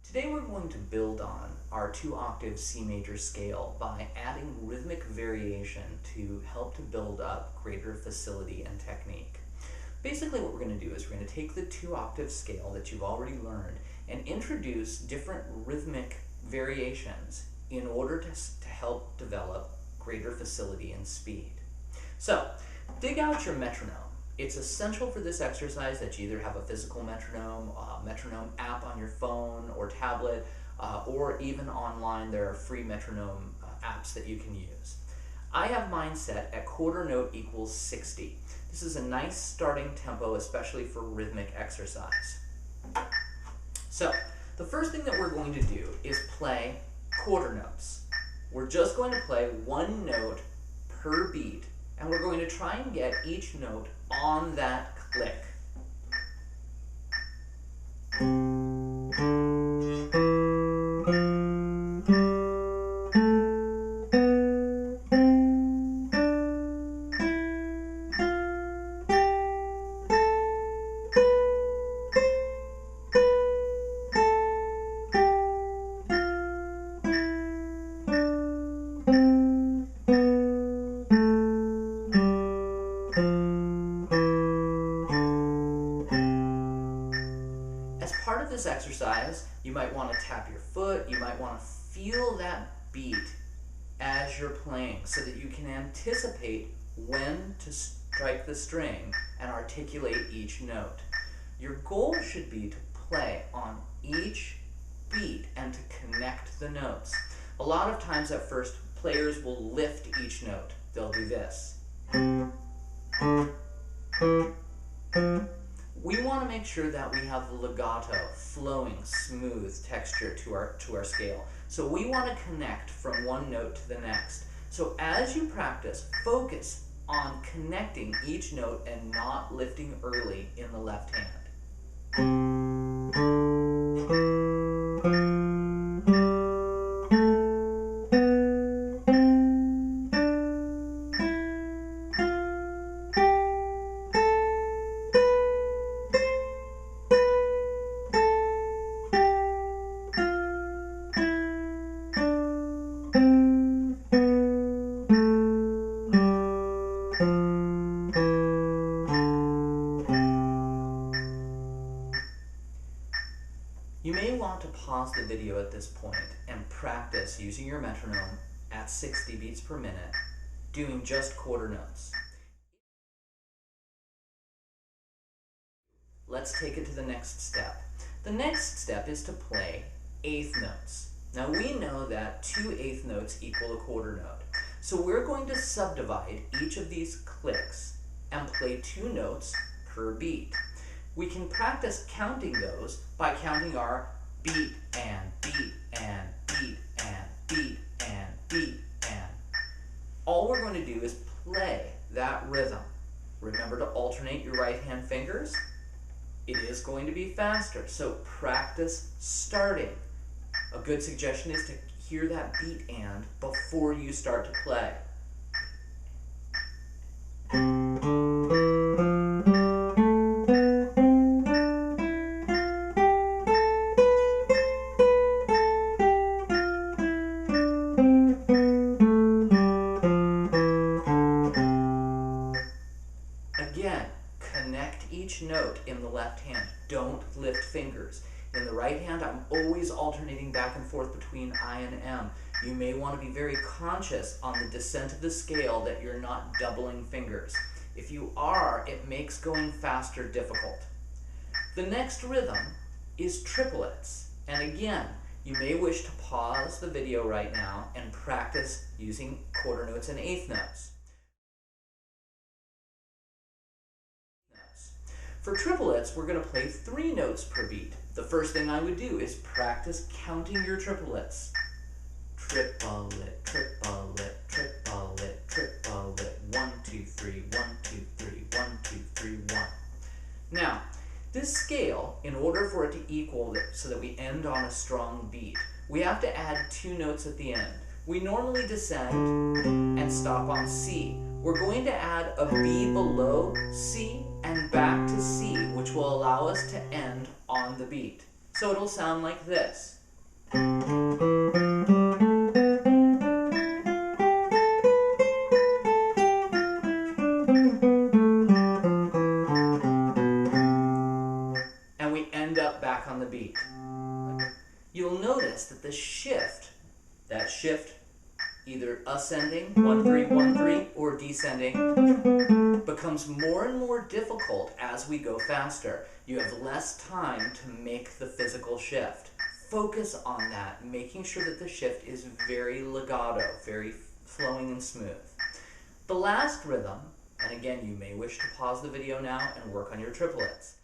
Today we're going to build on our 2-octave C major scale by adding rhythmic variation to help to build up greater facility and technique. Basically what we're going to do is we're going to take the 2-octave scale that you've already learned and introduce different rhythmic variations in order to help develop greater facility and speed. So, dig out your metronome. It's essential for this exercise that you either have a physical metronome, a metronome app on your phone or tablet, or even online there are free metronome apps that you can use. I have mine set at quarter note equals 60. This is a nice starting tempo, especially for rhythmic exercise. So, the first thing that we're going to do is play quarter notes. We're just going to play one note per beat, and we're going to try and get each note on that click. As part of this exercise, you might want to tap your foot, you might want to feel that beat as you're playing so that you can anticipate when to strike the string and articulate each note. Your goal should be to play on each beat and to connect the notes. A lot of times at first, players will lift each note. They'll do this. We want to make sure that we have legato, flowing, smooth texture to our scale. So we want to connect from one note to the next. So as you practice, focus on connecting each note and not lifting early in the left hand. You may want to pause the video at this point and practice using your metronome at 60 beats per minute, doing just quarter notes. Let's take it to the next step. The next step is to play eighth notes. Now we know that 2 eighth notes equal a quarter note. So we're going to subdivide each of these clicks and play 2 notes per beat. We can practice counting those by counting our beat and beat and beat and beat and beat and. All we're going to do is play that rhythm. Remember to alternate your right hand fingers. It is going to be faster, so practice starting. A good suggestion is to hear that beat and before you start to play. Again, connect each note in the left hand. Don't lift fingers. In the right hand, I'm always alternating back and forth between I and M. You may want to be very conscious on the descent of the scale that you're not doubling fingers. If you are, it makes going faster difficult. The next rhythm is triplets. And again, you may wish to pause the video right now and practice using quarter notes and eighth notes. For triplets, we're going to play 3 notes per beat. The first thing I would do is practice counting your triplets. Triplet, triplet, triplet, triplet, 1, 2, 3, 1, 2, 3, 1, 2, 3, 1. Now, this scale, in order for it to equal so that we end on a strong beat, we have to add 2 notes at the end. We normally descend and stop on C. We're going to add a B below C and back to C, which will allow us to end on the beat. So it'll sound like this. And we end up back on the beat. You'll notice that the shift, that shift, either ascending, 1, 3, 1, 3, or descending, becomes more and more difficult as we go faster. You have less time to make the physical shift. Focus on that, making sure that the shift is very legato, very flowing and smooth. The last rhythm, and again, you may wish to pause the video now and work on your triplets.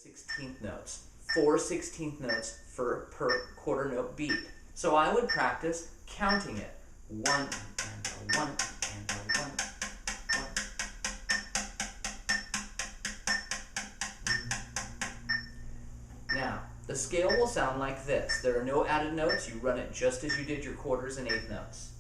16th notes. 4 16th notes per quarter note beat. So I would practice counting it. 1 and a 1 and a 1. 1. Now, the scale will sound like this. There are no added notes. You run it just as you did your quarters and eighth notes.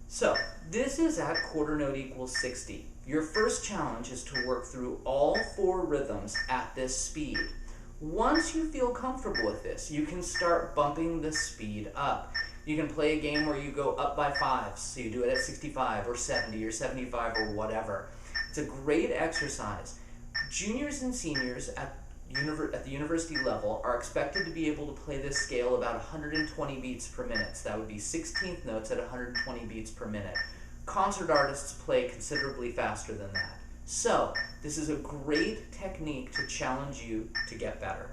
So, this is at quarter note equals 60. Your first challenge is to work through all 4 rhythms at this speed. Once you feel comfortable with this, you can start bumping the speed up. You can play a game where you go up by 5s, so you do it at 65 or 70 or 75 or whatever. It's a great exercise. Juniors and seniors at the university level are expected to be able to play this scale about 120 beats per minute. So that would be 16th notes at 120 beats per minute. Concert artists play considerably faster than that. So this is a great technique to challenge you to get better.